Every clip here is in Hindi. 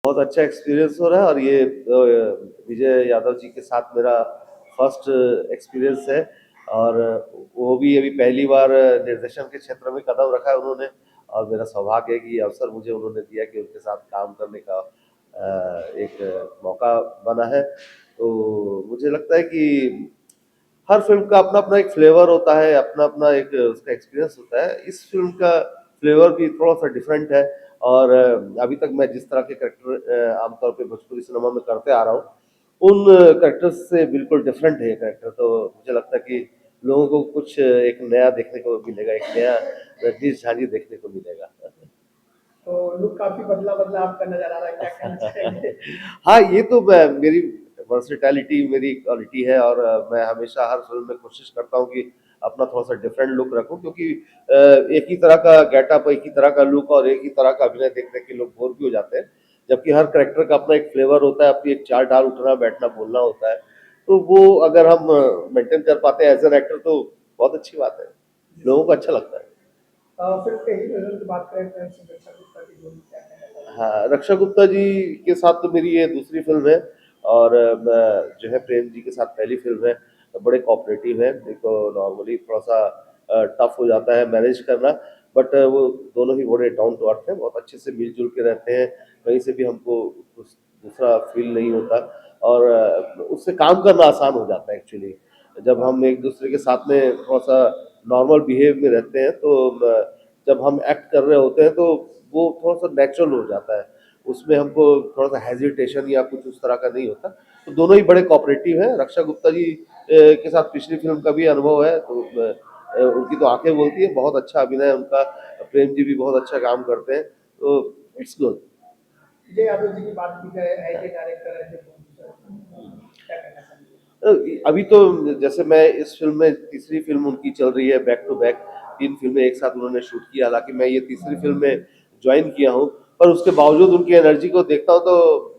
बहुत अच्छा एक्सपीरियंस हो रहा है और ये विजय यादव जी के साथ मेरा फर्स्ट एक्सपीरियंस है और वो भी अभी पहली बार निर्देशन के क्षेत्र में कदम रखा है उन्होंने और मेरा सौभाग्य है कि ये अवसर मुझे उन्होंने दिया कि उनके साथ काम करने का एक मौका बना है। तो मुझे लगता है कि हर फ़िल्म का अपना-अपना एक फ्लेवर होता है, अपना-अपना एक उसका एक्सपीरियंस होता है। इस फ़िल्म का फ्लेवर भी थोड़ा-सा डिफरेंट है और अभी तक मैं जिस तरह के कैरेक्टर आमतौर पे भोजपुरी सिनेमा में करते आ रहा हूँ, उन कैरेक्टर्स से बिल्कुल डिफरेंट है ये कैरेक्टर। तो मुझे लगता है कि लोगों को कुछ एक नया देखने को मिलेगा, एक नया रजनीश झांझी देखने को मिलेगा। तो लुक काफ़ी बदला-बदला आपका नज़र आ रहा है, क्या कहना चाहेंगे? हाँ, ये तो मेरी वर्सेटैलिटी मेरी क्वालिटी है और मैं हमेशा हर फ़िल्म में कोशिश करता हूँ कि अपना थोड़ा-सा डिफरेंट लुक रखूँ क्योंकि एक ही तरह का गेटअप, एक ही तरह का लुक और एक ही तरह का अभिनय देख-देख के लोग बोर भी हो जाते हैं। जबकि हर कैरेक्टर का अपना एक फ्लेवर होता है, अपनी एक चाल-ढाल, उठना, बैठना, बोलना होता है। तो वो अगर हम मेंटेन कर पाते हैं एज़ एन एक्टर तो बहुत अच्छी बात है। लोगों को अच्छा लगता है। फ़िल्म के हीरो की बात करें तो रक्षा गुप्ता की जोड़ी क्या कहना चाहेंगे? हाँ, रक्षा गुप्ता जी के साथ तो मेरी ये दूसरी फ़िल्म है और जो है प्रेम जी के साथ पहली फ़िल्म है। बड़े कोऑपरेटिव हैं, नहीं तो नॉर्मली थोड़ा-सा टफ़ हो जाता है मैनेज करना, बट वो दोनों ही बड़े डाउन टू अर्थ हैं, बहुत अच्छे से मिल-जुल के रहते हैं, कहीं से भी हमको कुछ दूसरा फ़ील नहीं होता और उससे काम करना आसान हो जाता है एक्चुअली। जब हम एक-दूसरे के साथ में थोड़ा-सा नॉर्मल बिहेव में रहते हैं तो जब हम एक्ट कर रहे होते हैं तो वो थोड़ा-सा नेचुरल हो जाता है। उसमें हमको थोड़ा-सा हेजिटेशन या कुछ उस तरह का नहीं होता। तो दोनों ही बड़े कोऑपरेटिव हैं। रक्षा गुप्ता जी के साथ पिछली फ़िल्म का भी अनुभव है तो उनकी तो आँखें बोलती हैं, बहुत अच्छा अभिनय है उनका। प्रेम जी भी बहुत अच्छा काम करते हैं, तो इट्स गुड। विजय यादव जी की बात की जाए as a director, as a producer, क्या कहना चाहेंगे? अ, अभी तो जैसे मैं इस फ़िल्म में तीसरी फ़िल्म उनकी चल रही है बैक टू बैक, 3 फ़िल्में एक साथ उन्होंने शूट किया, हालाँकि मैं ये तीसरी फ़िल्म में जॉइन किया हूँ, पर उसके बावजूद उनकी एनर्जी को देखता हूँ तो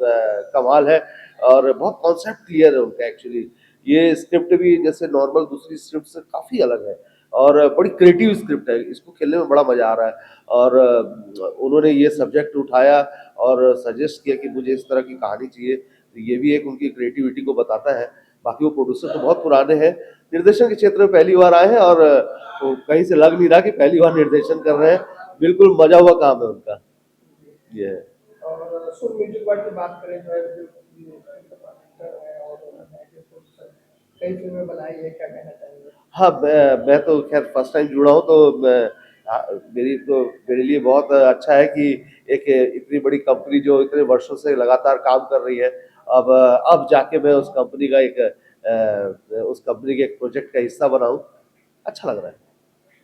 कमाल है और बहुत कॉन्सेप्ट क्लियर है उनका एक्चुअली। ये स्क्रिप्ट भी जैसे नॉर्मल दूसरी स्क्रिप्ट से काफ़ी अलग है और बड़ी क्रिएटिव स्क्रिप्ट है, इसको खेलने में बड़ा मज़ा आ रहा है और उन्होंने ये सब्जेक्ट उठाया और सजेस्ट किया कि मुझे इस तरह की कहानी चाहिए, तो ये भी एक उनकी क्रिएटिविटी को बताता है। बाकी वो प्रोड्यूसर तो बहुत पुराने हैं, निर्देशन के क्षेत्र में पहली बार आए हैं और तो कहीं से लग नहीं रहा कि पहली बार निर्देशन कर रहे हैं, बिल्कुल मजा हुआ काम है उनका। ये है। और सुर म्यूजिक वर्ल्ड की बात करें जो है जो प्रोड्यूसर है और एज ए प्रोड्यूसर कई फिल्में बनाई है, क्या कहना चाहेंगे? हाँ, मैं तो खैर फर्स्ट टाइम जुड़ा हूँ तो मेरे लिए बहुत अच्छा है कि एक इतनी बड़ी कंपनी जो इतने वर्षों से लगातार काम कर रही है, अब जाके मैं उस कंपनी के एक प्रोजेक्ट का हिस्सा बना हूँ। अच्छा लग रहा है।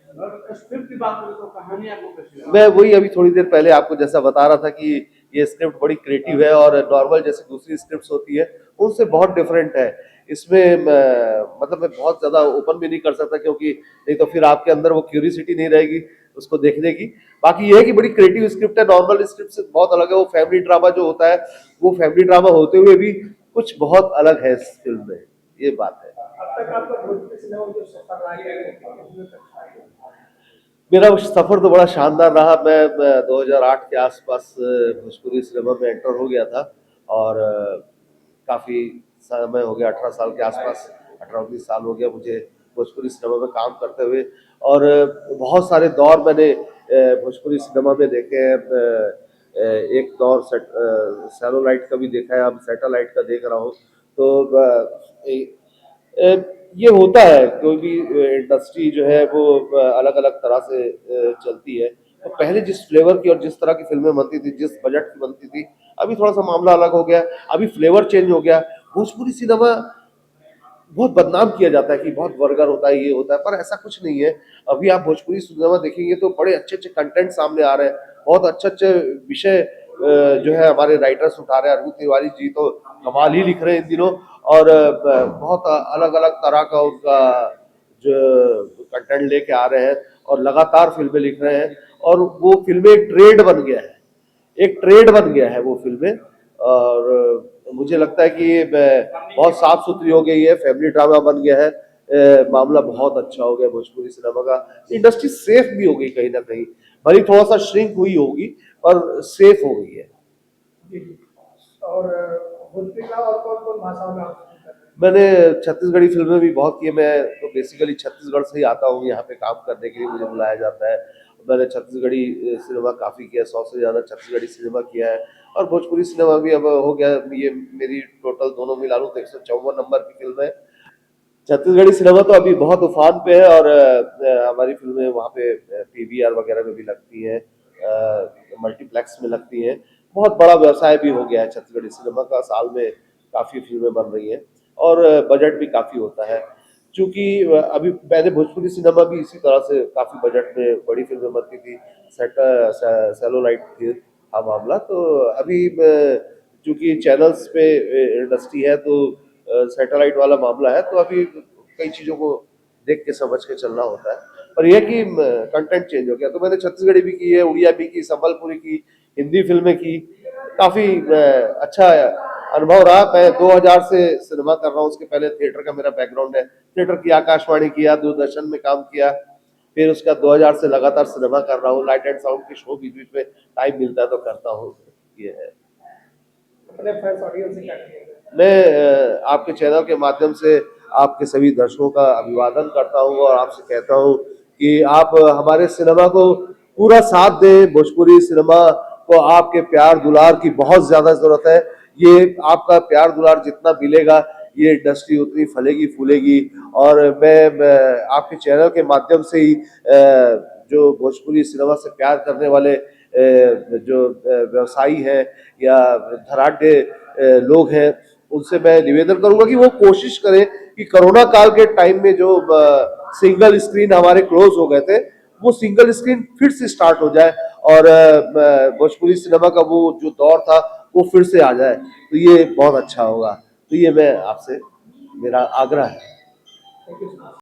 और स्क्रिप्ट की बात करें तो कहानी आपको कैसी लगी? मैं वही अभी थोड़ी देर पहले आपको जैसा बता रहा था कि ये स्क्रिप्ट बड़ी क्रिएटिव है और नॉर्मल जैसे दूसरी स्क्रिप्ट्स होती है उनसे बहुत डिफरेंट है। इसमें मतलब मैं बहुत ज़्यादा ओपन भी नहीं कर सकता क्योंकि नहीं तो फिर आपके अंदर वो क्यूरियोसिटी नहीं रहेगी उसको देखने की। बाकी ये है कि बड़ी क्रिएटिव स्क्रिप्ट है, नॉर्मल स्क्रिप्ट से बहुत अलग है। वो फैमिली ड्रामा जो होता है वो फैमिली ड्रामा होते हुए भी कुछ बहुत अलग है इस फिल्म में, ये बात है। अब तक आपका भोजपुरी सिनेमा में जो सफर रहा है कितने फिल्में तक आई है? मेरा सफ़र तो बड़ा शानदार रहा। मैं 2008 के आसपास भोजपुरी सिनेमा में एंटर हो गया था और काफ़ी समय हो गया, 18 साल के आसपास, 18-19 साल हो गया मुझे भोजपुरी सिनेमा में काम करते हुए और बहुत सारे दौर मैंने भोजपुरी सिनेमा में देखे हैं। एक दौर सैटेलाइट का भी देखा है, अब सैटेलाइट का देख रहा हूँ। तो ये होता है, कोई भी इंडस्ट्री जो है वो अलग-अलग तरह से चलती है। तो पहले जिस फ्लेवर की और जिस तरह की फ़िल्में बनती थी, जिस बजट की बनती थी, अभी थोड़ा-सा मामला अलग हो गया है। अभी फ्लेवर चेंज हो गया। भोजपुरी सिनेमा बहुत बदनाम किया जाता है कि बहुत वल्गर होता है, ये होता है, पर ऐसा कुछ नहीं है। अभी आप भोजपुरी सिनेमा देखेंगे तो बड़े अच्छे-अच्छे कंटेंट सामने आ रहे हैं। बहुत अच्छे-अच्छे विषय जो है हमारे राइटर्स उठा रहे हैं। अरविंद तिवारी जी तो कमाल ही लिख रहे हैं इन दिनों और बहुत अलग-अलग तरह का उनका जो कंटेंट लेके आ रहे हैं और लगातार फ़िल्में लिख रहे हैं और वो फ़िल्में एक ट्रेड बन गया है। एक ट्रेड बन गया है वो फ़िल्में और मुझे लगता है कि ये बहुत साफ सुथरी हो गई है, फैमिली ड्रामा बन गया है। मामला बहुत अच्छा हो गया भोजपुरी सिनेमा का। इंडस्ट्री सेफ भी हो गई कहीं न कहीं, भले ही थोड़ा-सा श्रिंक हुई होगी पर सेफ हो गई है। जी, जी। और भोजपुरी का और कौन कौन भाषाओं में आप फिल्म कर रहे हैं? मैंने छत्तीसगढ़ी फिल्में भी बहुत की है। मैं तो बेसिकली छत्तीसगढ़ से ही आता हूँ, यहाँ पे काम करने के लिए मुझे बुलाया जाता है। मैंने छत्तीसगढ़ी सिनेमा काफ़ी किया है, 100 से ज़्यादा छत्तीसगढ़ी सिनेमा किया है। और भोजपुरी सिनेमा भी अब हो गया, ये मेरी टोटल दोनों मिला लूँ तो 154 नंबर की फिल्म है। छत्तीसगढ़ी सिनेमा तो अभी बहुत उफान पे है, और हमारी फिल्में वहाँ पे पीवीआर वगैरह में भी लगती हैं, मल्टीप्लेक्स में लगती हैं। बहुत बड़ा व्यवसाय भी हो गया है छत्तीसगढ़ी सिनेमा का, साल में काफ़ी फिल्में बन रही हैं, और बजट भी काफ़ी होता है। चूँकि अभी पहले भोजपुरी सिनेमा भी इसी तरह से काफ़ी बजट में बड़ी फिल्में बनती थी, सेलोलाइट था मामला। तो अभी चूँकि चैनल्स पे इंडस्ट्री है, तो सैटेलाइट वाला मामला है, तो अभी कई चीज़ों को देख के समझ के चलना होता है। पर यह कि कंटेंट चेंज हो गया, तो मैंने छत्तीसगढ़ी भी की है, उड़िया भी की, संबलपुरी की, हिंदी फिल्में की। काफ़ी अच्छा अनुभव रहा। मैं 2000 से सिनेमा कर रहा हूँ, उसके पहले थिएटर का मेरा बैकग्राउंड है। थिएटर की, आकाशवाणी किया, दूरदर्शन में काम किया, फिर उसका 2000 से लगातार सिनेमा कर रहा हूँ। लाइट एंड साउंड के शो बीच-बीच में टाइम मिलता है तो करता हूँ। ये है। अपने फैंस ऑडियंस से क्या कहेंगे? मैं आपके चैनल के माध्यम से आपके सभी दर्शकों का अभिवादन करता हूँ, और आपसे कहता हूँ कि आप हमारे सिनेमा को पूरा साथ दें। भोजपुरी सिनेमा को आपके प्यार दुलार की बहुत ज़्यादा ज़रूरत है। ये आपका प्यार दुलार जितना मिलेगा, ये इंडस्ट्री उतनी फलेगी फूलेगी। और मैं आपके चैनल के माध्यम से ही जो भोजपुरी सिनेमा से प्यार करने वाले जो व्यवसायी हैं या धनाढ्य लोग हैं, उनसे मैं निवेदन करूंगा कि वो कोशिश करें कि कोरोना काल के टाइम में जो सिंगल स्क्रीन हमारे क्लोज हो गए थे, वो सिंगल स्क्रीन फिर से स्टार्ट हो जाए, और भोजपुरी सिनेमा का वो जो दौर था वो फिर से आ जाए, तो ये बहुत अच्छा होगा। तो ये मैं आपसे, मेरा आग्रह है। Thank you so much.